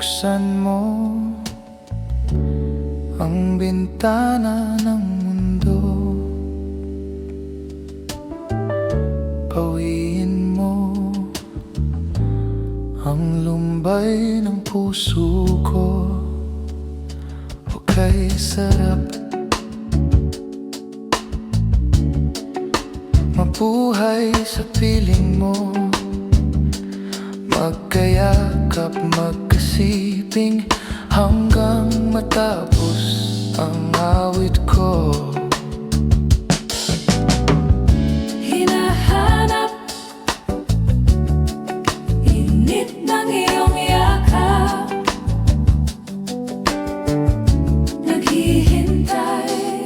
Buksan mo ang bintana ng mundo, pawiin mo ang lumbay ng puso ko. Okay, sarap mabuhay sa piling mo, magkayakap, magkasiping hanggang matapos ang awit ko. Hinahanap init ng iyong yakap, naghihintay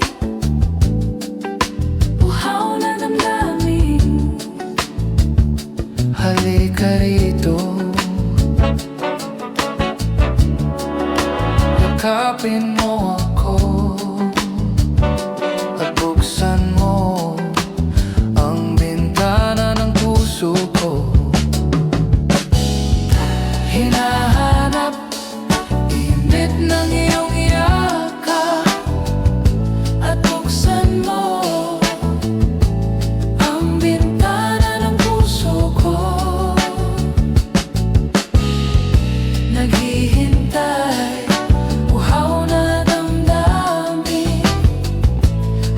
uhaw na damdamin. Halika rito, yakapin mo ako at buksan mo ang bintana ng puso ko. Hinahanap init ng iyong yakap At buksan mo ang bintana ng puso ko, naghihintay uhaw na damdamin.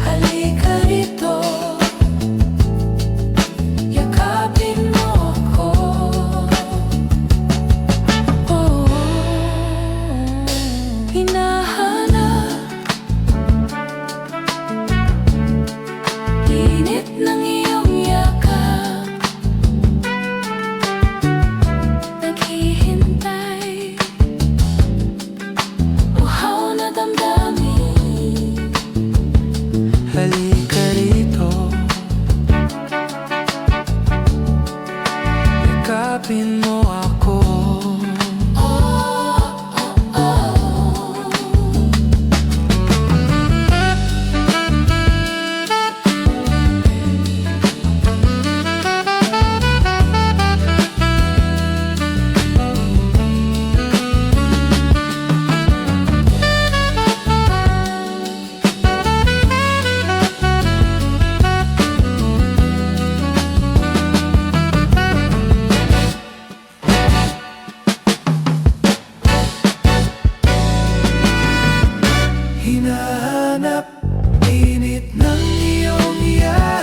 Halika rito, yakapin mo ako. Oh, hinahanap init ng iyong yakap, naghihintay uhaw na damdamin. Halika rito, yakapin mo ako. Hinahanap init ng iyong yakap,